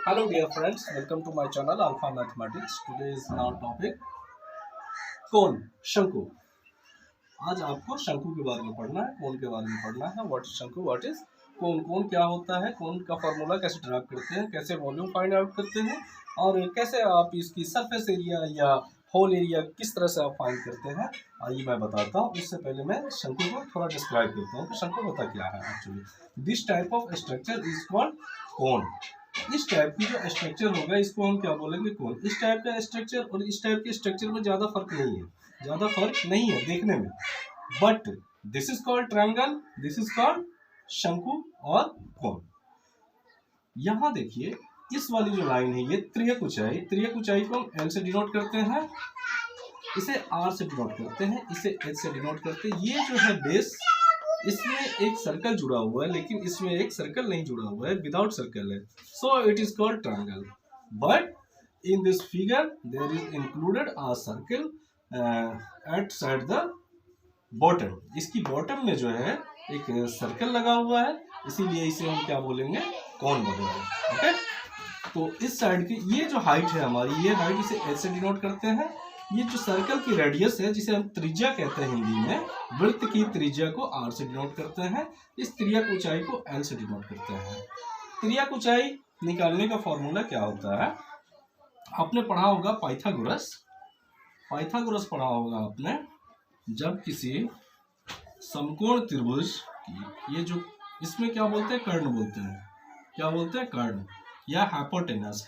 Hello dear friends, welcome to my channel Alpha Mathematics. Today is our topic कोण शंकु। आज आपको शंकु के बारे में पढ़ना है, कोण के बारे में पढ़ना है। व्हाट इज शंकु, व्हाट इज कोण, कोण क्या होता है, कोण का फॉर्मूला कैसे ड्राइव करते हैं, कैसे वॉल्यूम फाइंड आउट करते हैं और कैसे आप इसकी सरफेस एरिया या होल एरिया किस तरह से आप फाइंड करते हैं, आइए मैं बताता हूँ। इससे पहले मैं शंकु को थोड़ा डिस्क्राइब करता हूँ कि शंकु होता क्या है actually. This type of structure is called कोण। इस टाइप की जो स्ट्रक्चर होगा इसको हम क्या बोलेंगे, कोण। इस टाइप का स्ट्रक्चर और इस टाइप के स्ट्रक्चर में ज़्यादा फर्क नहीं है देखने में, but this is called triangle, this is called शंकु और कोण। यहाँ देखिए इस वाली जो लाइन है ये त्रियक ऊंचाई को हम एल से डिनोट करते हैं, इसे आर से डिनोट करते हैं, इसे एच से डिनोट करते हैं। ये जो है बेस, इसमें एक सर्कल जुड़ा हुआ है लेकिन इसमें एक सर्कल नहीं जुड़ा हुआ है, विदाउट सर्कल है, so it is called triangle. But in this figure there is included a circle at side the bottom. इसकी बॉटम में जो है एक सर्कल लगा हुआ है, इसीलिए इसे हम क्या बोलेंगे, कोण बोलेंगे। ओके, तो इस साइड की ये जो हाइट है हमारी, ये हाइट इसे एच से डिनोट करते हैं। ये जो सर्कल की रेडियस है जिसे हम त्रिज्या कहते हैं हिंदी में, वृत्त की त्रिज्या को आर से डिनोट करते हैं, इस त्रियक ऊंचाई को एल से डिनोट करते हैं। त्रियक ऊंचाई निकालने का फॉर्मूला क्या होता है, आपने पढ़ा होगा पाइथागोरस पढ़ा होगा आपने। जब किसी समकोण त्रिभुज की, ये जो इसमें क्या बोलते हैं, कर्ण बोलते हैं, क्या बोलते हैं, कर्ण या हाइपोटेनस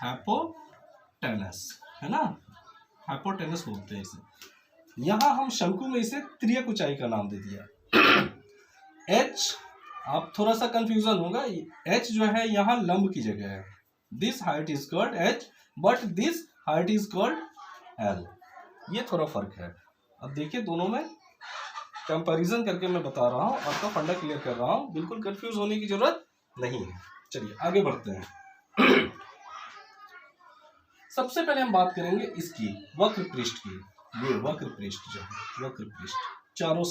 है ना, हाइपोटेनस बोलते हैं इसे। यहाँ हम शंकु में इसे त्रियक ऊंचाई का नाम दे दिया। एच, आप थोड़ा सा कंफ्यूजन होगा, एच जो है यहाँ लंब की जगह है। This height is called H but this height is called L, ये थोड़ा फर्क है। अब देखिए दोनों में कंपैरिजन करके मैं बता रहा हूँ, आपका फंडा क्लियर कर रहा हूँ, बिल्कुल कंफ्यूज होने की जरूरत नहीं है। चलिए आगे बढ़ते हैं। सबसे पहले हम बात करेंगे इसकी वक्र पृष्ठ की। ये वक्र पृष्ठ जो है, वक्र पृष्ठ चारों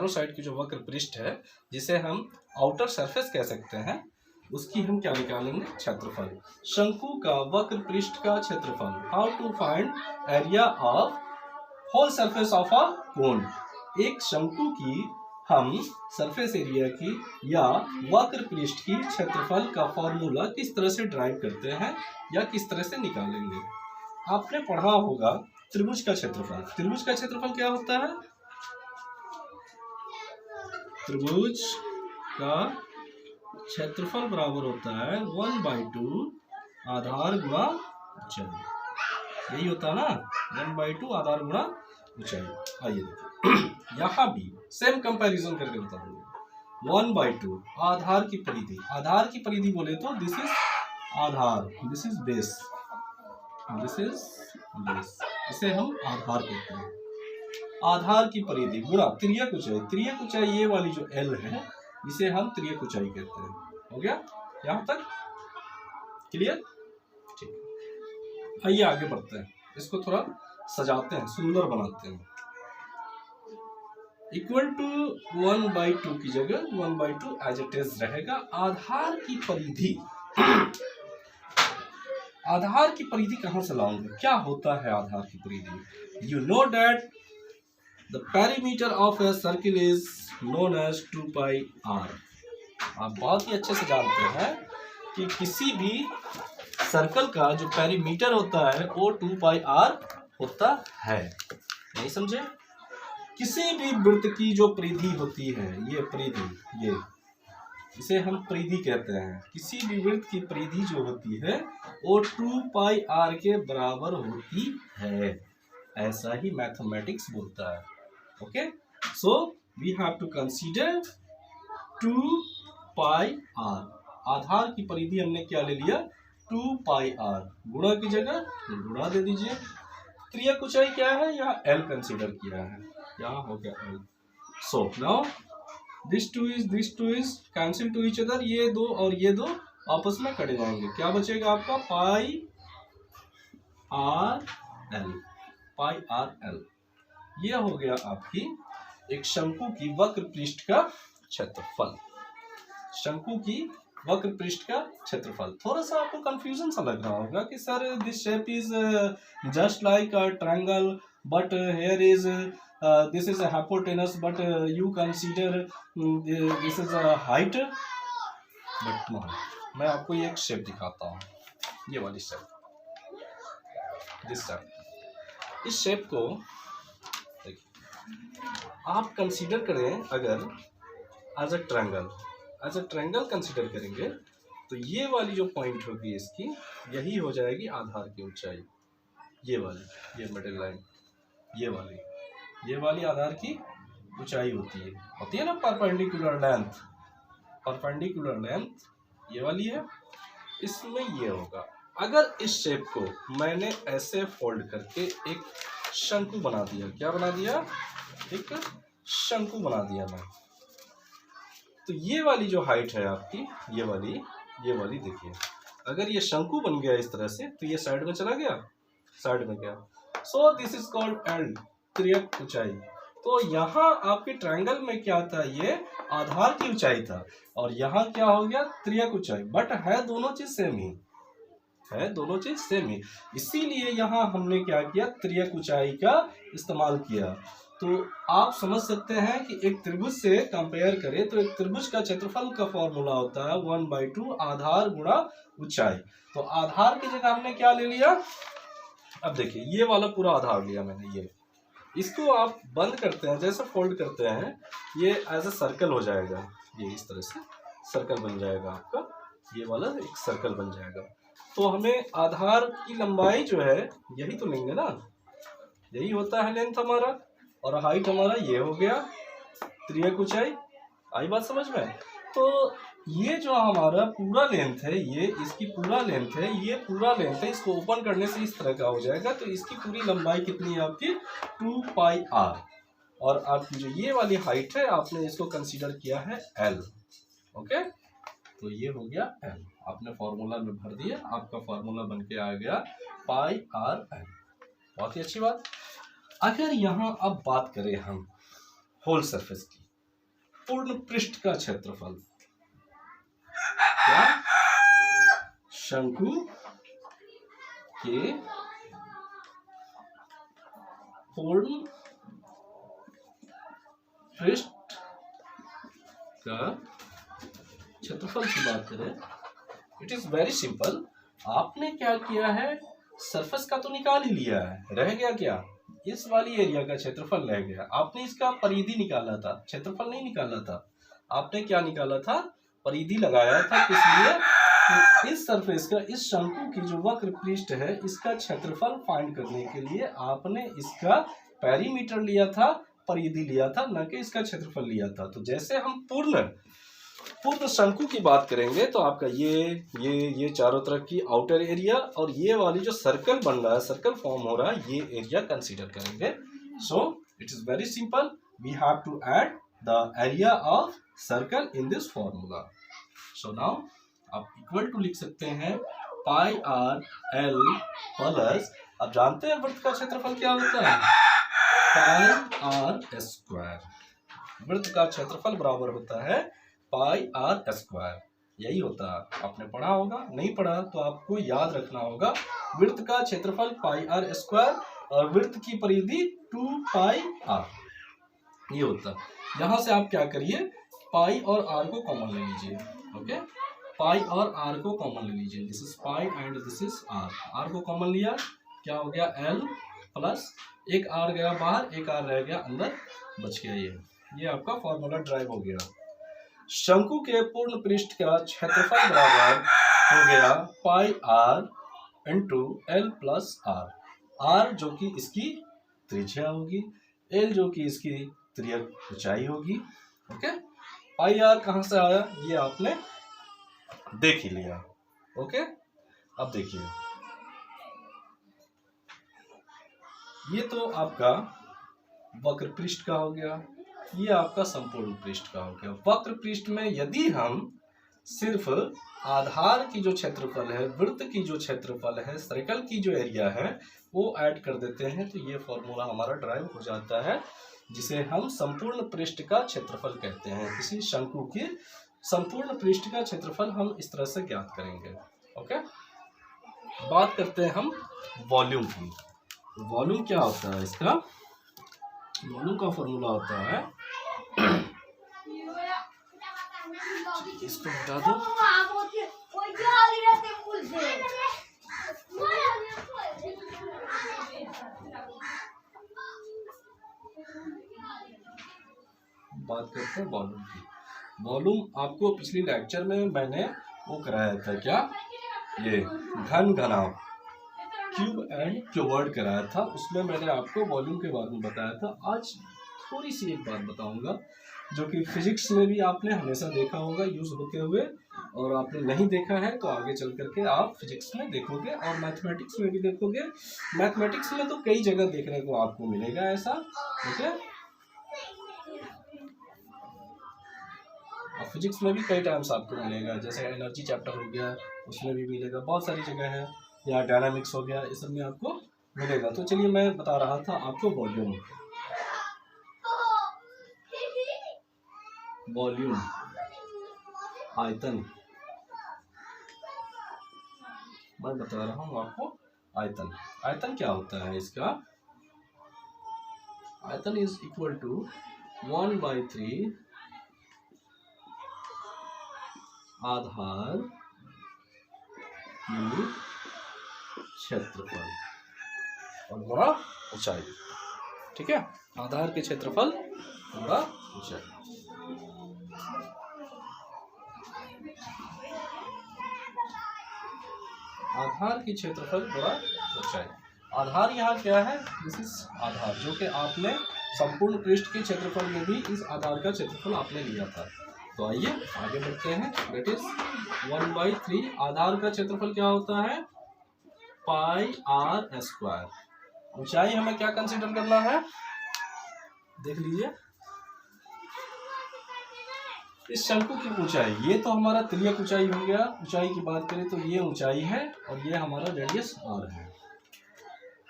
साइड की जो वक्र पृष्ठ है, जिसे हम आउटर सरफेस कह सकते हैं, उसकी हम क्या निकालेंगे, क्षेत्रफल। शंकु का वक्र पृष्ठ का क्षेत्रफल। How to find area of whole surface of a cone. एक शंकु की हम सरफेस एरिया की या वक्र पृष्ठ की क्षेत्रफल का फॉर्मूला किस तरह से ड्राइव करते हैं या किस तरह से निकालेंगे। आपने पढ़ा होगा त्रिभुज का क्षेत्रफल। त्रिभुज का क्षेत्रफल क्या होता है, त्रिभुज का क्षेत्रफल बराबर होता है 1/2 आधार गुणा ऊंचाई। यही होता है ना, 1/2 आधार गुणा ऊंचाई। आइए देखिए यहाँ भी सेम कंपैरिजन करके बता दूंगा। 1/2 आधार की परिधि बोले तो this is Aadhaar, this is base, इसे हम आधार कहते हैं। आधार की परिधि गुणा त्रियक ऊंचाई ये वाली जो एल है, इसे हम त्रियक ऊंचाई कहते हैं। हो गया यहाँ तक क्लियर? ठीक, आइए आगे बढ़ते हैं, इसको थोड़ा सजाते हैं, सुंदर बनाते हैं। इक्वल टू 1/2 की जगह 1/2 एज इट इज रहेगा। आधार की परिधि कहां से लाऊंगे, क्या होता है आधार की परिधि। You know that the perimeter of a circle is known as 2πr। आप बहुत ही अच्छे से जानते हैं कि किसी भी सर्कल का जो पेरीमीटर होता है वो 2πr होता है। नहीं समझे? किसी भी वृत्त की जो परिधि होती है, ये परिधि, ये इसे हम परिधि कहते हैं। किसी भी वृत्त की परिधि जो होती है वो 2πr के बराबर होती है, ऐसा ही मैथमेटिक्स बोलता है। Okay, so we have to consider 2πr। आधार की परिधि हमने क्या ले लिया, 2πr। गुणा की जगह गुणा दे दीजिए। त्रियक ऊंचाई क्या है, यहाँ एल कंसीडर किया है, यहाँ हो गया L. So now this two is cancel two each other, ये दो और ये दो आपस में कट जाएंगे। क्या बचेगा आपका, पाई आर एल। ये हो गया आपकी एक शंकु की वक्र पृष्ठ का क्षेत्रफल। शंकु की वक्र पृष्ठ का क्षेत्रफल। थोड़ा सा आपको कंफ्यूजन सा लग रहा होगा कि sir this shape is just like a triangle but here is this is a hypotenuse but you consider this is a height. But no, मैं आपको ये एक शेप दिखाता हूँ, ये वाली शेप, दिस शेप। इस शेप को आप कंसीडर करें अगर एज अ ट्रायंगल कंसीडर करेंगे तो ये वाली जो पॉइंट होगी इसकी, यही हो जाएगी आधार की ऊंचाई। ये वाली, ये मिडिल लाइन, ये वाली आधार की ऊंचाई होती है ना, परपेंडिकुलर लेंथ ये वाली है, इसमें ये होगा। अगर इस शेप को मैंने ऐसे फोल्ड करके एक शंकु बना दिया, क्या बना दिया, एक शंकु बना दिया मैं, तो ये वाली जो हाइट है आपकी, ये वाली देखिए, अगर ये शंकु बन गया इस तरह से तो ये साइड में चला गया, साइड में गया। So this is called L, त्रियक ऊंचाई। तो यहाँ आपके ट्रायंगल में क्या था, ये आधार की ऊंचाई था, और यहाँ क्या हो गया, त्रियक ऊंचाई। बट है दोनों चीज सेम ही, इसीलिए यहाँ हमने क्या किया, त्रियक ऊंचाई का इस्तेमाल किया। तो आप समझ सकते हैं कि एक त्रिभुज से कंपेयर करें तो एक त्रिभुज का क्षेत्रफल का फॉर्मूला होता है 1/2 आधार गुणा ऊंचाई। तो आधार की जगह हमने क्या ले लिया, अब देखिए ये वाला पूरा आधार लिया मैंने, ये इसको आप बंद करते हैं, जैसे फोल्ड करते हैं ये एज अ सर्कल हो जाएगा, ये इस तरह से सर्कल बन जाएगा आपका, ये वाला एक सर्कल बन जाएगा। तो हमें आधार की लंबाई जो है यही तो लेंगे ना, यही होता है लेंथ हमारा, और हाइट हमारा ये हो गया त्रियक ऊंचाई। आई बात समझ में? तो ये जो हमारा पूरा लेंथ है, ये इसकी पूरा लेंथ है, ये पूरा लेंथ है, इसको ओपन करने से इस तरह का हो जाएगा। तो इसकी पूरी लंबाई कितनी है आपकी, 2πr, और आपकी जो ये वाली हाइट है आपने इसको कंसीडर किया है l। ओके, तो ये हो गया l, आपने फॉर्मूला में भर दिया, आपका फॉर्मूला बन के आ गया πrl। बहुत ही अच्छी बात। अगर यहाँ अब बात करें हम होल सरफेस की, पूर्ण पृष्ठ का क्षेत्रफल, क्या शंकु के पूर्ण पृष्ठ का क्षेत्रफल की बात करें, इट इज वेरी सिंपल। आपने क्या किया है, सरफेस का तो निकाल ही लिया है, रह गया क्या, इस वाली एरिया का क्षेत्रफल रह गया। आपने इसका परिधि निकाला था, क्षेत्रफल नहीं निकाला था। आपने क्या निकाला था, परिधि लगाया था, इसलिए तो इस सरफेस का, इस शंकु की जो वक्र पृष्ठ है, इसका क्षेत्रफल फाइंड करने के लिए आपने इसका पेरीमीटर लिया था, परिधि लिया था, न कि इसका क्षेत्रफल लिया था। तो जैसे हम पूर्ण शंकु की बात करेंगे तो आपका ये चारों तरफ की आउटर एरिया और ये वाली जो सर्कल बन रहा है, सर्कल फॉर्म हो रहा है, ये एरिया कंसीडर करेंगे। So it is very simple, we have to add the area of circle in this formula. So now आप इक्वल टू लिख सकते हैं πr/l प्लस, आप जानते हैं वृत्त का क्षेत्रफल क्या होता है, πr²। वृत्त का क्षेत्रफल बराबर होता है πr², यही होता है। आपने पढ़ा होगा, नहीं पढ़ा तो आपको याद रखना होगा, वृत्त का क्षेत्रफल πr² और वृत्त की परिधि 2πr, ये होता है। यहां से आप क्या करिए, पाई और r को कॉमन ले लीजिए। ओके, पाई और r को कॉमन ले लीजिए, this is pi and this is r को कॉमन लिया, क्या हो गया l प्लस, एक r गया बाहर, एक r रह गया अंदर, बच गया ये आपका फॉर्मूला ड्राइव हो गया। शंकु के पूर्ण पृष्ठ का क्षेत्रफल बराबर हो गया πr into l plus r जो कि इसकी त्रिज्या होगी, l जो कि इसकी त्रियक ऊंचाई होगी। ओके, πr कहां से आया ये आपने देख ही लिया। ओके, अब देखिए, ये तो आपका वक्र पृष्ठ का हो गया, ये आपका संपूर्ण पृष्ठ का हो गया। वक्र पृष्ठ में यदि हम सिर्फ आधार की जो क्षेत्रफल है, वृत्त की जो क्षेत्रफल है, सर्कल की जो एरिया है वो ऐड कर देते हैं तो ये फॉर्मूला हमारा ड्राइव हो जाता है, जिसे हम संपूर्ण पृष्ठ का क्षेत्रफल कहते हैं, किसी शंकु के संपूर्ण पृष्ठ का क्षेत्रफल हम इस तरह से ज्ञात करेंगे। ओके, बात करते हैं हम वॉल्यूम की। वॉल्यूम क्या होता है इसका? वॉल्यूम का फॉर्मूला होता है, इसको हटा दो। बात करते हैं वॉल्यूम की। वॉल्यूम आपको पिछली लेक्चर में मैंने वो कराया था, क्या ये घन घनाभ, क्यूब एंड क्यूबर्ड कराया था। उसमें मैंने आपको वॉल्यूम के बारे में बताया था। आज थोड़ी सी एक बात बताऊंगा जो कि फिजिक्स में भी आपने हमेशा देखा होगा यूज होते हुए, और आपने नहीं देखा है तो आगे चल करके आप फिजिक्स में देखोगे और मैथमेटिक्स में भी देखोगे। मैथमेटिक्स में तो कई जगह देखने को आपको मिलेगा ऐसा। ओके, और फिजिक्स में भी कई टाइम्स आपको मिलेगा, जैसे एनर्जी चैप्टर हो गया उसमें भी मिलेगा, बहुत सारी जगह है, या डायनामिक्स हो गया, इस सब में आपको मिलेगा। तो चलिए मैं बता रहा था आपको वॉल्यूम। वॉल्यूम आयतन, मैं बता रहा हूँ आपको आयतन। आयतन क्या होता है इसका? आयतन इज इक्वल टू 1/3 आधार की क्षेत्रफल और गुणा ऊंचाई। ठीक है, आधार के क्षेत्रफल गुणा ऊंचाई। आधार की क्षेत्रफल गुणा ऊंचाई। आधार यहाँ क्या है? दिस इज आधार, जो कि आपने संपूर्ण पृष्ठ के क्षेत्रफल में भी इस आधार का क्षेत्रफल आपने लिया था। तो आइए आगे बढ़ते हैं। दैट इज 1/3 आधार का क्षेत्रफल क्या होता है? πr²। ऊंचाई हमें क्या कंसीडर करना है? देख लीजिए, इस शंकु की ऊंचाई, ये तो हमारा तिर्यक ऊंचाई हो गया। ऊंचाई की बात करें तो ये ऊंचाई है और ये हमारा रेडियस r है।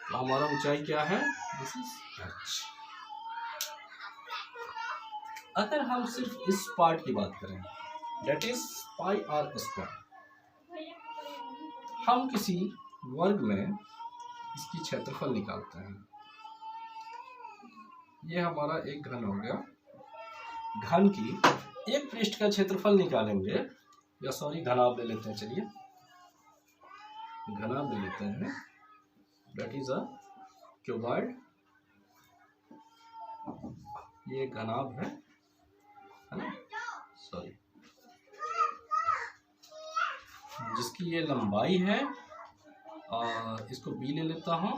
तो हमारा ऊंचाई क्या है? This is h। अगर हम सिर्फ इस पार्ट की बात करें, दैट इज πr², हम किसी वर्ग में इसकी क्षेत्रफल निकालते हैं। ये हमारा एक घन हो गया। घन की एक पृष्ठ का क्षेत्रफल निकालेंगे, या सॉरी घनाभ ले लेते हैं। चलिए घनाभ ले लेते हैं, दैट इज अ क्यूबॉइड। ये घनाभ है ना, सॉरी, जिसकी ये लंबाई है, और इसको b ले लेता हूँ,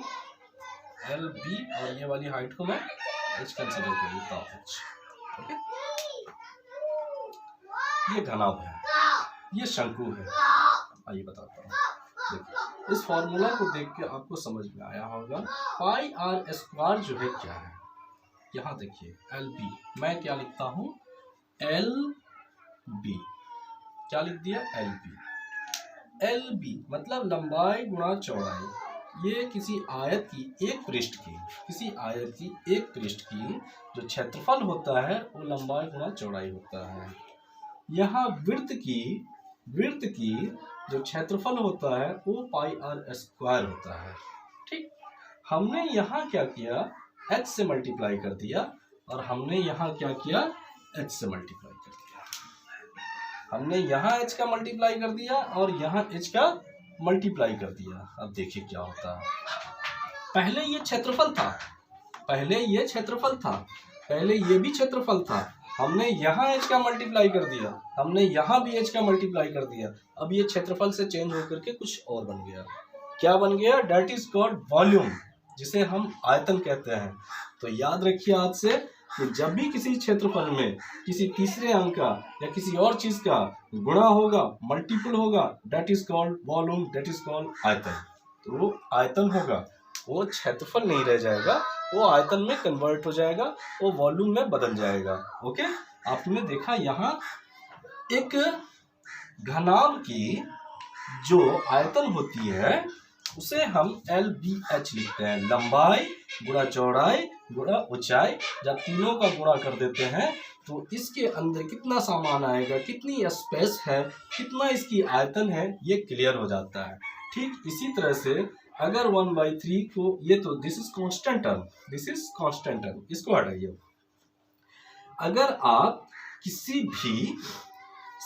LB, और ये वाली हाइट को मैं h कंसीडर कर लेता हूँ, h। ओके, ये घनाभ है, ये शंकु है। आइए बताता हूँ। देखिए, इस फॉर्मूला को देख के आपको समझ में आया होगा। πr² जो है क्या है? यहाँ देखिए LB, मैं क्या लिखता हूँ? LB, क्या लिख दिया? LB। LB मतलब लंबाई गुणा चौड़ाई। ये किसी आयत की एक पृष्ठ की, किसी आयत की एक पृष्ठ की जो क्षेत्रफल होता है वो लंबाई गुणा चौड़ाई होता है। यहाँ वृत्त की जो क्षेत्रफल होता है वो πr² होता है। ठीक, हमने यहाँ क्या किया? h से मल्टीप्लाई कर दिया, और हमने यहाँ क्या किया? h से मल्टीप्लाई कर दिया। हमने यहाँ h का मल्टीप्लाई कर दिया और यहाँ h का मल्टीप्लाई कर दिया। अब देखिए क्या होता है। पहले ये क्षेत्रफल था, पहले ये क्षेत्रफल था, पहले ये भी क्षेत्रफल था। हमने यहाँ h का मल्टीप्लाई कर दिया, हमने यहाँ भी h का मल्टीप्लाई कर दिया। अब ये क्षेत्रफल से चेंज होकर के कुछ और बन गया। क्या बन गया? डेट इज कॉल्ड वॉल्यूम, जिसे हम आयतन कहते हैं। तो याद रखिए आज से कि जब भी किसी क्षेत्रफल में किसी तीसरे अंक का या किसी और चीज का गुणा होगा, मल्टीपल होगा, that is called volume, that is called आयतन। तो वो आयतन होगा, वो क्षेत्रफल नहीं रह जाएगा, वो आयतन में कन्वर्ट हो जाएगा, वो वॉल्यूम में बदल जाएगा। ओके, आपने देखा यहाँ एक घनाभ की जो आयतन होती है उसे हम LBH लिखते हैं, लंबाई गुणा चौड़ाई गुणा ऊंचाई। जब तीनों का गुणा कर देते हैं तो इसके अंदर कितना सामान आएगा, कितनी स्पेस है, कितना इसकी आयतन है, ये क्लियर हो जाता है। ठीक इसी तरह से अगर 1/3 को, ये तो this is constant term, this is constant term, इसको हटाइए। अगर आप किसी भी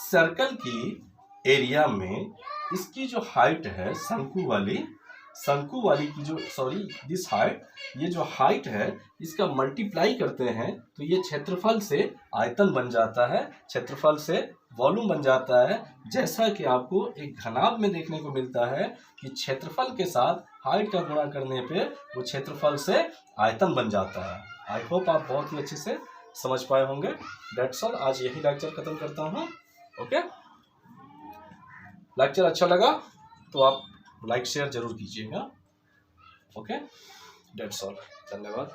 सर्कल की एरिया में इसकी जो हाइट है शंकु वाली की जो, सॉरी दिस हाइट, ये जो हाइट है इसका मल्टीप्लाई करते हैं तो ये क्षेत्रफल से आयतन बन जाता है, क्षेत्रफल से वॉल्यूम बन जाता है। जैसा कि आपको एक घनाभ में देखने को मिलता है कि क्षेत्रफल के साथ हाइट का गुणा करने पे वो क्षेत्रफल से आयतन बन जाता है। आई होप आप बहुत ही अच्छे से समझ पाए होंगे। दैट्स ऑल, आज यही लेक्चर खत्म करता हूँ। ओके, लेक्चर अच्छा लगा तो आप लाइक शेयर जरूर कीजिएगा। ओके, दैट्स ऑल, धन्यवाद।